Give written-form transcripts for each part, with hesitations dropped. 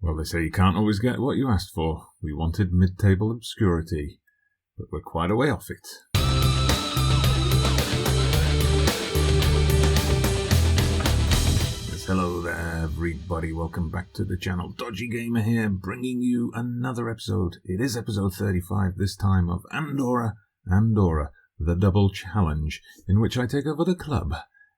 Well, they say you can't always get what you asked for. We wanted mid-table obscurity, but we're quite a way off it. Yes, hello there, everybody. Welcome back to the channel. Dodgy Gamer here, bringing you another episode. It is episode 35 this time of Andorra, the double challenge, in which I take over the club,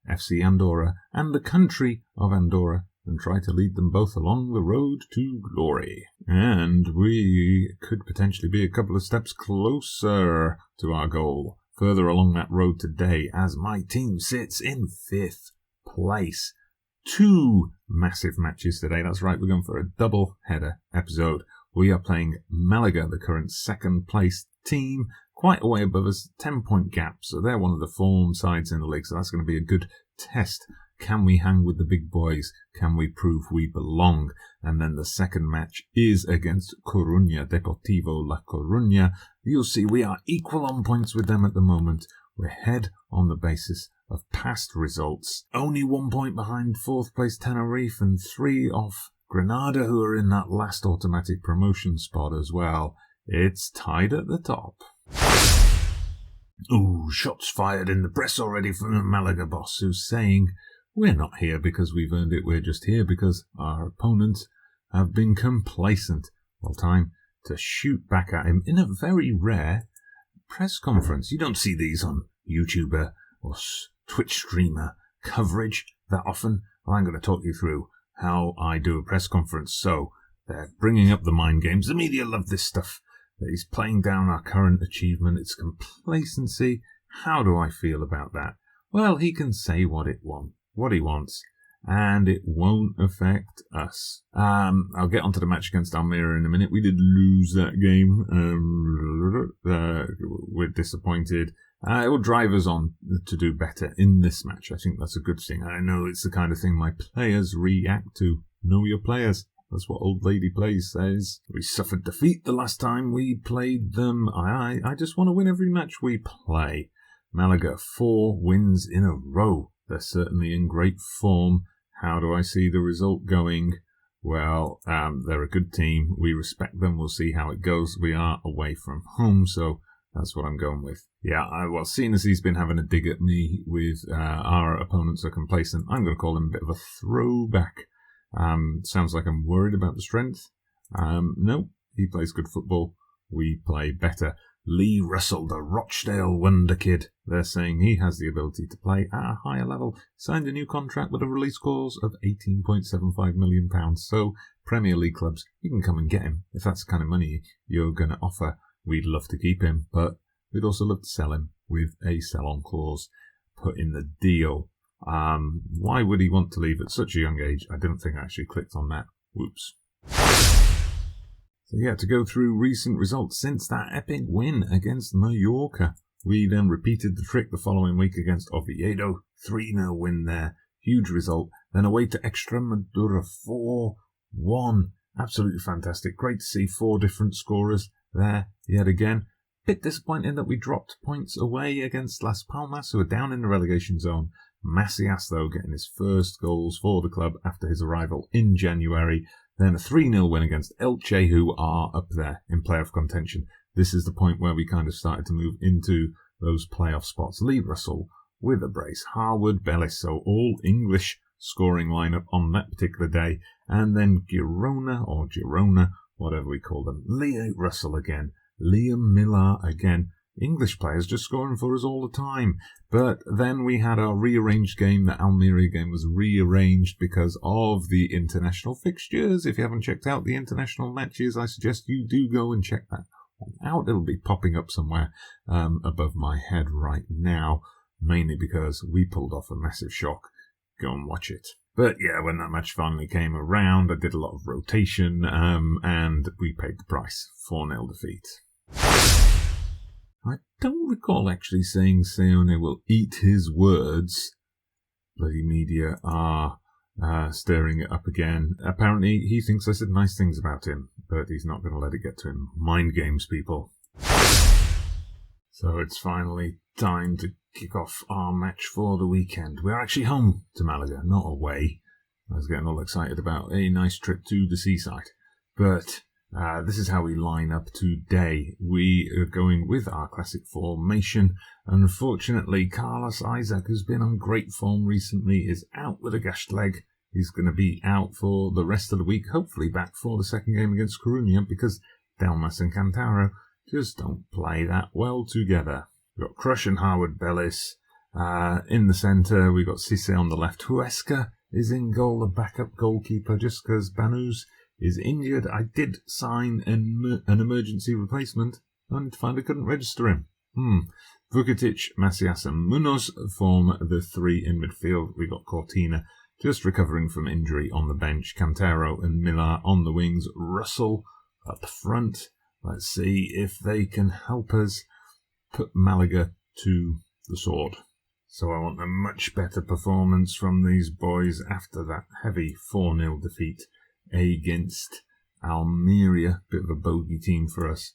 FC Andorra, and the country of Andorra, and try to lead them both along the road to glory. And we could potentially be a couple of steps closer to our goal, further along that road today, as my team sits in 5th place. 2 massive matches today. That's right, we're going for a double-header episode. We are playing Malaga, the current 2nd place team, quite a way above us, 10-point gap, so they're one of the form sides in the league, so that's going to be a good test. Can we hang with the big boys? Can we prove we belong? And then the second match is against Coruna, Deportivo La Coruna. You'll see we are equal on points with them at the moment. We're ahead on the basis of past results. Only 1 point behind 4th place Tenerife and 3 off Granada, who are in that last automatic promotion spot as well. It's tied at the top. Ooh, shots fired in the press already from the Malaga boss, who's saying, we're not here because we've earned it, we're just here because our opponents have been complacent. Well, time to shoot back at him in a very rare press conference. You don't see these on YouTuber or Twitch streamer coverage that often. Well, I'm going to talk you through how I do a press conference. So, they're bringing up the mind games. The media love this stuff. That he's playing down our current achievement. It's complacency. How do I feel about that? Well, he can say what he wants, and it won't affect us. I'll get onto the match against Almeria in a minute. We did lose that game. We're disappointed. It will drive us on to do better in this match. I think that's a good thing. I know it's the kind of thing my players react to. Know your players. That's what Old Lady Plays says. We suffered defeat the last time we played them. I just want to win every match we play. Malaga, 4 wins in a row. They're certainly in great form. How do I see the result going? Well, they're a good team. We respect them. We'll see how it goes. We are away from home, so that's what I'm going with. Yeah, well, seeing as he's been having a dig at me with our opponents are complacent, I'm going to call him a bit of a throwback. Sounds like I'm worried about the strength. No, he plays good football. We play better. Lee Russell, the Rochdale wonder kid. They're saying he has the ability to play at a higher level. Signed a new contract with a release clause of £18.75 million. So, Premier League clubs, you can come and get him. If that's the kind of money you're going to offer, we'd love to keep him. But we'd also love to sell him with a sell-on clause put in the deal. Why would he want to leave at such a young age? I don't think I actually clicked on that. Whoops. So yeah, to go through recent results since that epic win against Mallorca. We then repeated the trick the following week against Oviedo. 3-0 win there. Huge result. Then away to Extremadura 4-1. Absolutely fantastic. Great to see 4 different scorers there yet again. Bit disappointing that we dropped points away against Las Palmas, who are down in the relegation zone. Macias, though, getting his first goals for the club after his arrival in January. Then a 3-0 win against Elche, who are up there in playoff contention. This is the point where we kind of started to move into those playoff spots. Lee Russell with a brace. Harwood, Bellis, so all English scoring lineup on that particular day. And then Girona, whatever we call them. Lee Russell again. Liam Millar again. English players just scoring for us all the time. But then we had our rearranged game. The Almeria game was rearranged because of the international fixtures. If you haven't checked out the international matches, I suggest you do go and check that one out. It'll be popping up somewhere above my head right now, mainly because we pulled off a massive shock. Go and watch it. But yeah, when that match finally came around, I did a lot of rotation, and we paid the price. 4-0 defeat. I don't recall actually saying Seone will eat his words. Bloody media are stirring it up again. Apparently, he thinks I said nice things about him, but he's not going to let it get to him. Mind games, people. So it's finally time to kick off our match for the weekend. We're actually home to Malaga, not away. I was getting all excited about a nice trip to the seaside. But this is how we line up today. We are going with our classic formation. Unfortunately, Carlos Isaac, who's been on great form recently, is out with a gashed leg. He's going to be out for the rest of the week, hopefully back for the second game against Coruna, because Delmas and Cantaro just don't play that well together. We've got Crush and Harwood Bellis in the centre. We've got Cisse on the left. Huesca is in goal, the backup goalkeeper, just because Banús is injured. I did sign an emergency replacement and find I couldn't register him. Vukitic, Macias and Munoz form the three in midfield. We got Cortina just recovering from injury on the bench. Cantero and Millar on the wings. Russell at the front. Let's see if they can help us put Malaga to the sword. So I want a much better performance from these boys after that heavy 4-0 defeat against Almeria. Bit of a bogey team for us.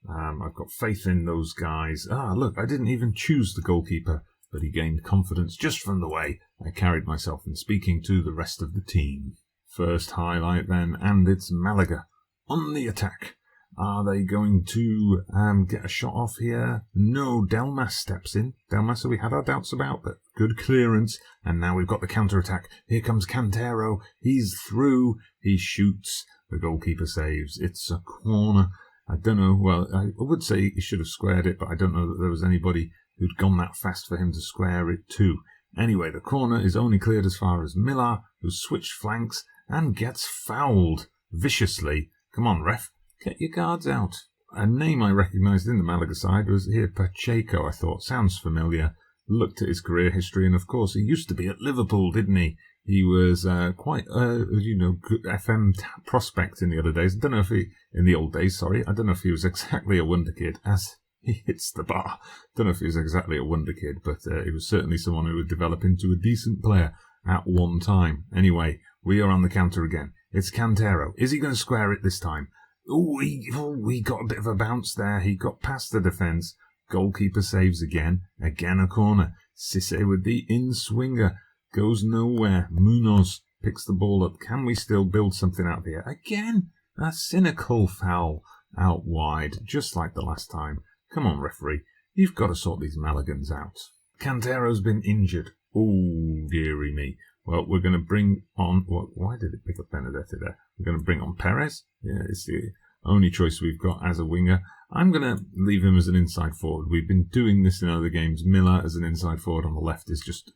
I've got faith in those guys. Look, I didn't even choose the goalkeeper, but he gained confidence just from the way I carried myself in speaking to the rest of the team. First highlight then, and it's Malaga on the attack. Are they going to get a shot off here? No, Delmas steps in. Delmas, who we had our doubts about, but good clearance. And now we've got the counter-attack. Here comes Cantero. He's through. He shoots. The goalkeeper saves. It's a corner. I don't know. Well, I would say he should have squared it, but I don't know that there was anybody who'd gone that fast for him to square it too. Anyway, the corner is only cleared as far as Millar, who switched flanks and gets fouled viciously. Come on, ref. Get your guards out. A name I recognised in the Malaga side was here Pacheco, I thought. Sounds familiar. Looked at his career history, and of course he used to be at Liverpool, didn't he? He was quite good FM prospect in the other days. In the old days, sorry. I don't know if he was exactly a wonder kid as he hits the bar. Don't know if he was exactly a wonder kid, but he was certainly someone who would develop into a decent player at one time. Anyway, we are on the counter again. It's Cantero. Is he going to square it this time? He got a bit of a bounce there. He got past the defence. Goalkeeper saves again. Again a corner. Cisse with the in-swinger. Goes nowhere. Munoz picks the ball up. Can we still build something out here? Again, a cynical foul out wide, just like the last time. Come on, referee. You've got to sort these Malagans out. Cantero's been injured. Oh, dearie me. Well, we're going to bring on... why did it pick up Benedetti there? We're going to bring on Perez. Yeah, it's the only choice we've got as a winger. I'm going to leave him as an inside forward. We've been doing this in other games. Millar as an inside forward on the left is just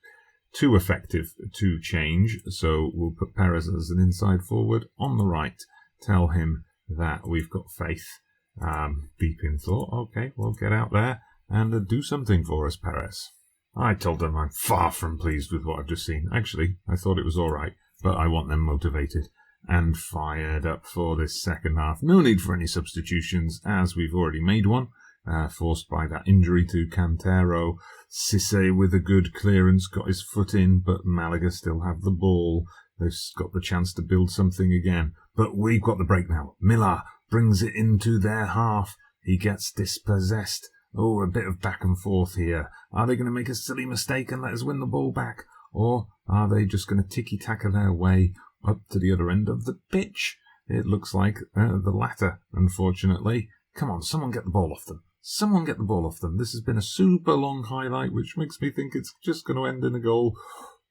too effective to change. So we'll put Perez as an inside forward on the right. Tell him that we've got faith. Beeping thought, okay, well, get out there and do something for us, Perez. I told them I'm far from pleased with what I've just seen. Actually, I thought it was all right, but I want them motivated and fired up for this second half. No need for any substitutions, as we've already made one, forced by that injury to Cantero. Cisse with a good clearance, got his foot in, but Malaga still have the ball. They've got the chance to build something again. But we've got the break now. Millar brings it into their half. He gets dispossessed. Oh, a bit of back and forth here. Are they going to make a silly mistake and let us win the ball back? Or are they just going to ticky-tacker their way up to the other end of the pitch? It looks like the latter, unfortunately. Come on, someone get the ball off them. Someone get the ball off them. This has been a super long highlight, which makes me think it's just going to end in a goal.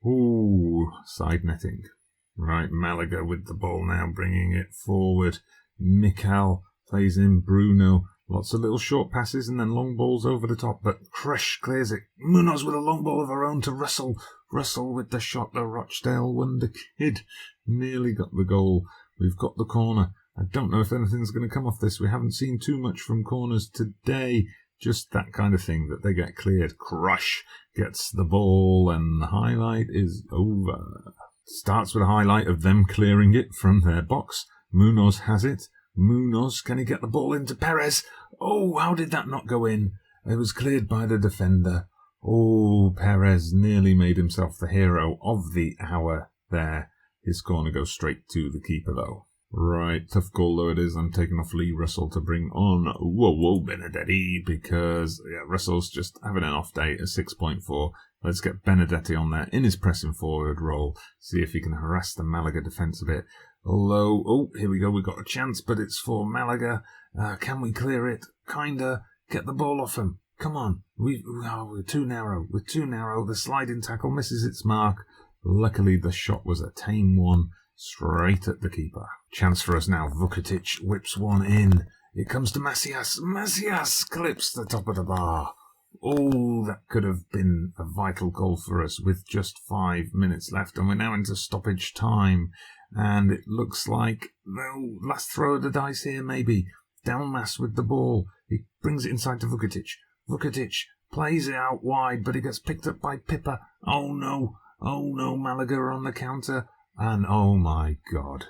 Ooh, side netting. Right, Malaga with the ball now, bringing it forward. Mikel plays in Bruno. Lots of little short passes and then long balls over the top, but Crush clears it. Munoz with a long ball of her own to Russell. Russell with the shot, the Rochdale wonder kid. Nearly got the goal. We've got the corner. I don't know if anything's going to come off this. We haven't seen too much from corners today. Just that kind of thing, that they get cleared. Crush gets the ball and the highlight is over. Starts with a highlight of them clearing it from their box. Munoz has it. Munoz, can he get the ball into Perez? Oh, how did that not go in? It was cleared by the defender. Oh, Perez nearly made himself the hero of the hour there. His corner goes straight to the keeper, though. Right, tough goal though it is. I'm taking off Lee Russell to bring on Benedetti because Russell's just having an off day at 6.4. Let's get Benedetti on there in his pressing forward role. See if he can harass the Malaga defence a bit. Although, oh, here we go. We've got a chance, but it's for Malaga. Can we clear it? Kinda. Get the ball off him. Come on. We're too narrow. We're too narrow. The sliding tackle misses its mark. Luckily, the shot was a tame one. Straight at the keeper. Chance for us now. Vukotic whips one in. It comes to Macias. Macias clips the top of the bar. Oh, that could have been a vital goal for us with just 5 minutes left. And we're now into stoppage time. And it looks like, no, last throw of the dice here, maybe. Delmas with the ball. He brings it inside to Vukotic. Vukotic plays it out wide, but it gets picked up by Pippa. Oh, no. Oh, no, Malaga are on the counter. And, oh, my God.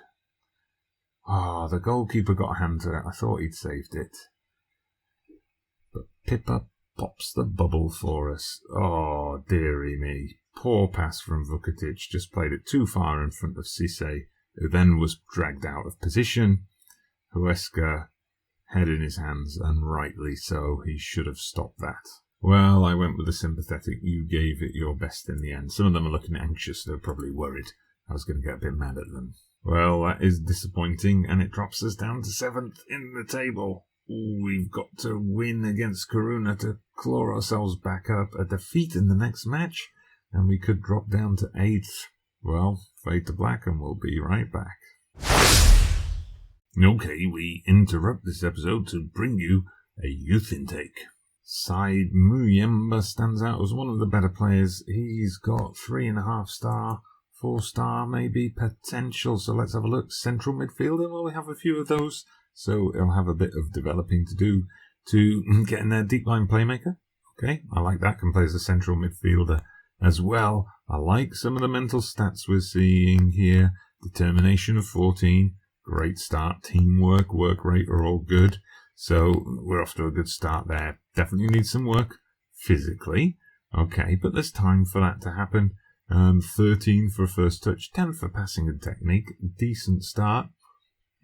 Ah, the goalkeeper got a hand to it. I thought he'd saved it. But Pippa pops the bubble for us. Oh, dearie me. Poor pass from Vukotic. Just played it too far in front of Cisse, who then was dragged out of position. Huesca, head in his hands, and rightly so. He should have stopped that. Well, I went with the sympathetic. You gave it your best in the end. Some of them are looking anxious. They're probably worried I was going to get a bit mad at them. Well, that is disappointing, and it drops us down to 7th in the table. We've got to win against Coruna to claw ourselves back up. A defeat in the next match, and we could drop down to 8th. Well, fade to black, and we'll be right back. Okay, we interrupt this episode to bring you a youth intake. Said Muyemba stands out as one of the better players. He's got 3.5 star, 4 star maybe potential. So let's have a look. Central midfielder. Well, we have a few of those. So he'll have a bit of developing to do to get in there. Deep line playmaker. Okay, I like that. Can play as a central midfielder as well. I like some of the mental stats we're seeing here. Determination of 14. Great start. Teamwork, work rate are all good. So we're off to a good start there. Definitely need some work physically. Okay, but there's time for that to happen. 13 for first touch, 10 for passing and technique. Decent start.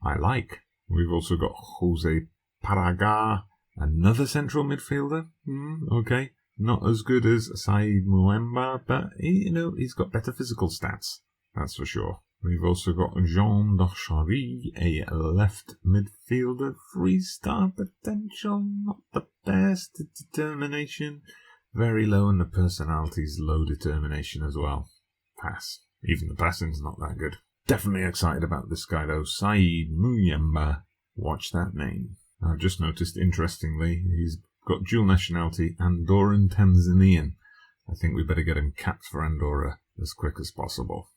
I like. We've also got Jose Paraga, another central midfielder. Okay, not as good as Said Muyemba, but he's got better physical stats. That's for sure. We've also got Jean Dorchary, a left midfielder, 3-star potential, not the best. Determination, very low, and the personality's low determination as well. Pass. Even the passing's not that good. Definitely excited about this guy though, Said Muyemba. Watch that name. I've just noticed, interestingly, he's got dual nationality, Andorran Tanzanian. I think we better get him capped for Andorra as quick as possible.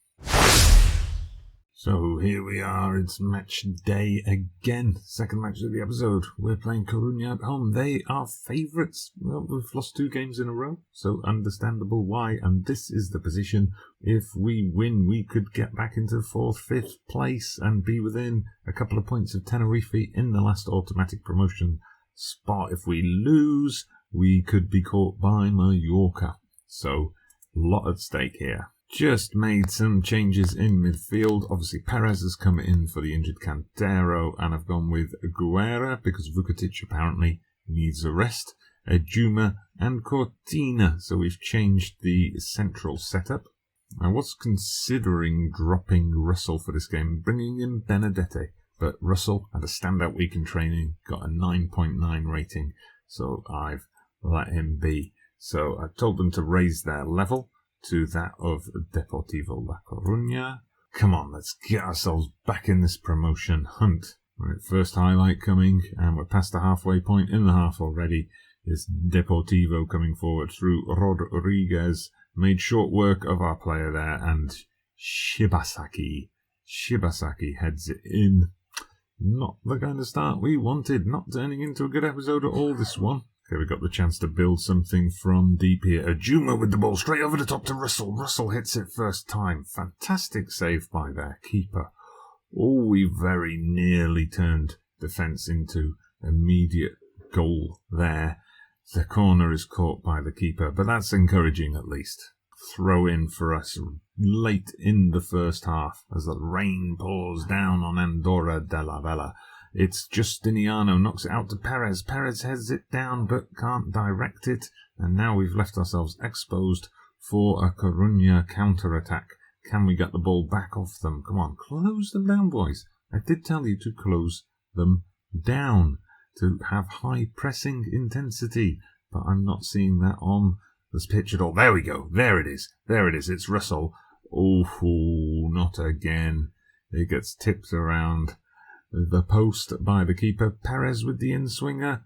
So here we are, it's match day again, second match of the episode. We're playing Coruna at home. They are favourites. Well, we've lost 2 games in a row, so understandable why. And this is the position. If we win, we could get back into 4th, 5th place and be within a couple of points of Tenerife in the last automatic promotion spot. If we lose, we could be caught by Mallorca. So, a lot at stake here. Just made some changes in midfield. Obviously, Perez has come in for the injured Cantero, and I've gone with Guerra because Vukotic apparently needs a rest. Juma and Cortina. So we've changed the central setup. I was considering dropping Russell for this game, bringing in Benedetti, but Russell had a standout week in training, got a 9.9 rating, so I've let him be. So I told them to raise their level to that of Deportivo La Coruna. Come on, let's get ourselves back in this promotion hunt. Right, first highlight coming, and we're past the halfway point in the half already. Is Deportivo coming forward through Rodriguez. Made short work of our player there, and Shibasaki heads it in. Not the kind of start we wanted. Not turning into a good episode at all, this one. Okay, we got the chance to build something from deep here. Juma with the ball straight over the top to Russell. Russell hits it first time. Fantastic save by their keeper. Oh, we very nearly turned defence into immediate goal there. The corner is caught by the keeper, but that's encouraging at least. Throw in for us late in the first half as the rain pours down on Andorra de la Vella. It's Justiniano, knocks it out to Perez. Perez heads it down but can't direct it. And now we've left ourselves exposed for a Coruna counter-attack. Can we get the ball back off them? Come on, close them down, boys. I did tell you to close them down, to have high pressing intensity, but I'm not seeing that on this pitch at all. There we go. There it is. There it is. It's Russell. Oh, not again. It gets tipped around the post by the keeper. Perez with the in-swinger.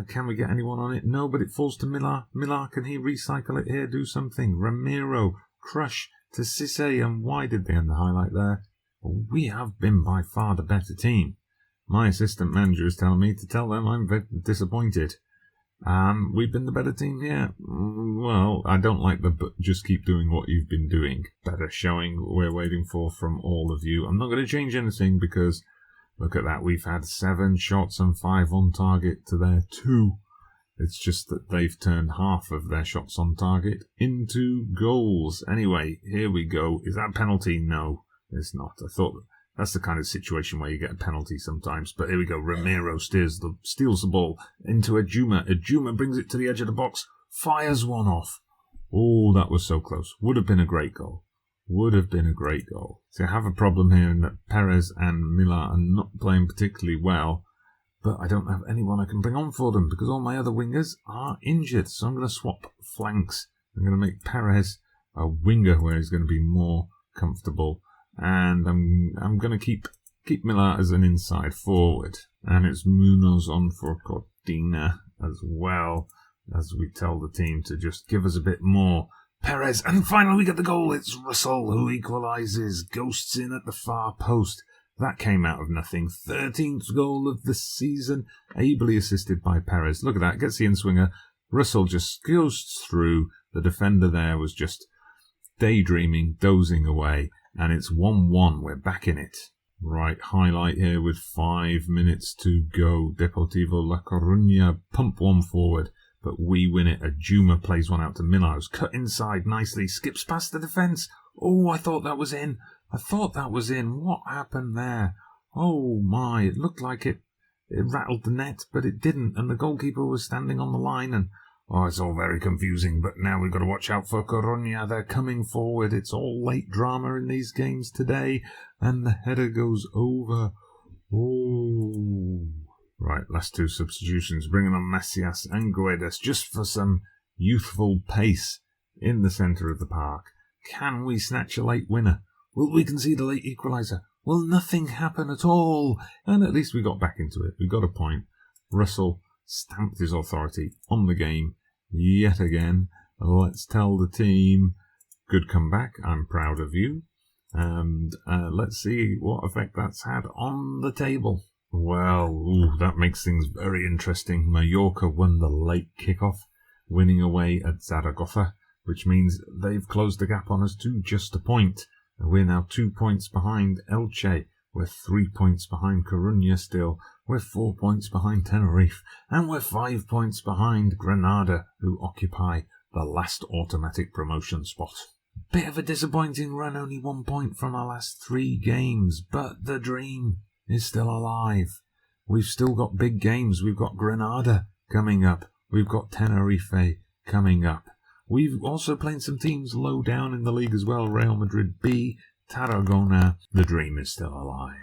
Can we get anyone on it? No, but it falls to Millar. Millar, can he recycle it here? Do something. Ramiro, crush to Cisse, and why did they end the highlight there? Well, we have been by far the better team. My assistant manager is telling me to tell them I'm very disappointed. We've been the better team here. Well, I don't like the but just keep doing what you've been doing. Better showing we're waiting for from all of you. I'm not going to change anything because look at that. We've had 7 shots and 5 on target to their 2. It's just that they've turned half of their shots on target into goals. Anyway, here we go. Is that a penalty? No, it's not. I thought that's the kind of situation where you get a penalty sometimes. But here we go. Ramiro steals the ball into Ejuma. Ejuma brings it to the edge of the box. Fires one off. Oh, that was so close. Would have been a great goal. Would have been a great goal. So I have a problem here in that Perez and Millar are not playing particularly well. But I don't have anyone I can bring on for them because all my other wingers are injured. So I'm going to swap flanks. I'm going to make Perez a winger where he's going to be more comfortable. And I'm going to keep Millar as an inside forward. And it's Munoz on for Cortina as well, as we tell the team to just give us a bit more. Perez, and finally we get the goal. It's Russell who equalises. Ghosts in at the far post. That came out of nothing. 13th goal of the season, ably assisted by Perez. Look at that, gets the in-swinger. Russell just goes through. The defender there was just daydreaming, dozing away. And it's 1-1. We're back in it. Right, highlight here with 5 minutes to go. Deportivo La Coruna pump one forward, but we win it. Ejuma plays one out to Millar. Cut inside nicely, skips past the defence. Oh, I thought that was in. What happened there? Oh my, it looked like it rattled the net, but it didn't. And the goalkeeper was standing on the line and it's all very confusing, but now we've got to watch out for Coruna. They're coming forward. It's all late drama in these games today. And the header goes over. Oh. Right, last 2 substitutions. Bringing on Macias and Guedes just for some youthful pace in the centre of the park. Can we snatch a late winner? Will we concede a late equaliser? Will nothing happen at all? And at least we got back into it. We got a point. Russell stamped his authority on the game yet again. Let's tell the team, good comeback, I'm proud of you. And let's see what effect that's had on the table. Well, that makes things very interesting. Mallorca won the late kickoff, winning away at Zaragoza, which means they've closed the gap on us to just a point. We're now 2 points behind Elche. We're 3 points behind Coruna still. We're 4 points behind Tenerife. And we're 5 points behind Granada, who occupy the last automatic promotion spot. Bit of a disappointing run, only 1 point from our last 3 games, but the dream is still alive. We've still got big games. We've got Granada coming up. We've got Tenerife coming up. We've also played some teams low down in the league as well. Real Madrid B, Tarragona. The dream is still alive.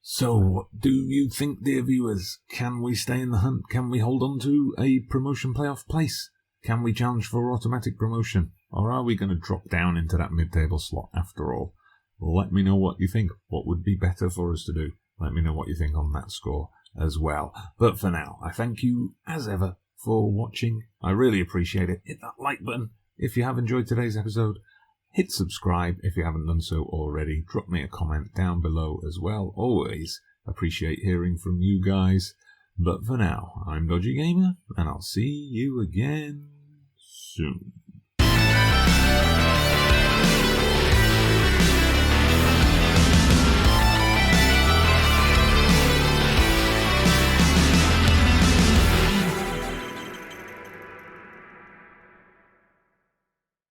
So what do you think, dear viewers? Can we stay in the hunt? Can we hold on to a promotion playoff place? Can we challenge for automatic promotion? Or are we going to drop down into that mid-table slot after all? Let me know what you think. What would be better for us to do? Let me know what you think on that score as well. But for now, I thank you as ever for watching. I really appreciate it. Hit that like button if you have enjoyed today's episode. Hit subscribe if you haven't done so already. Drop me a comment down below as well. Always appreciate hearing from you guys. But for now, I'm Dodgy Gamer, and I'll see you again soon.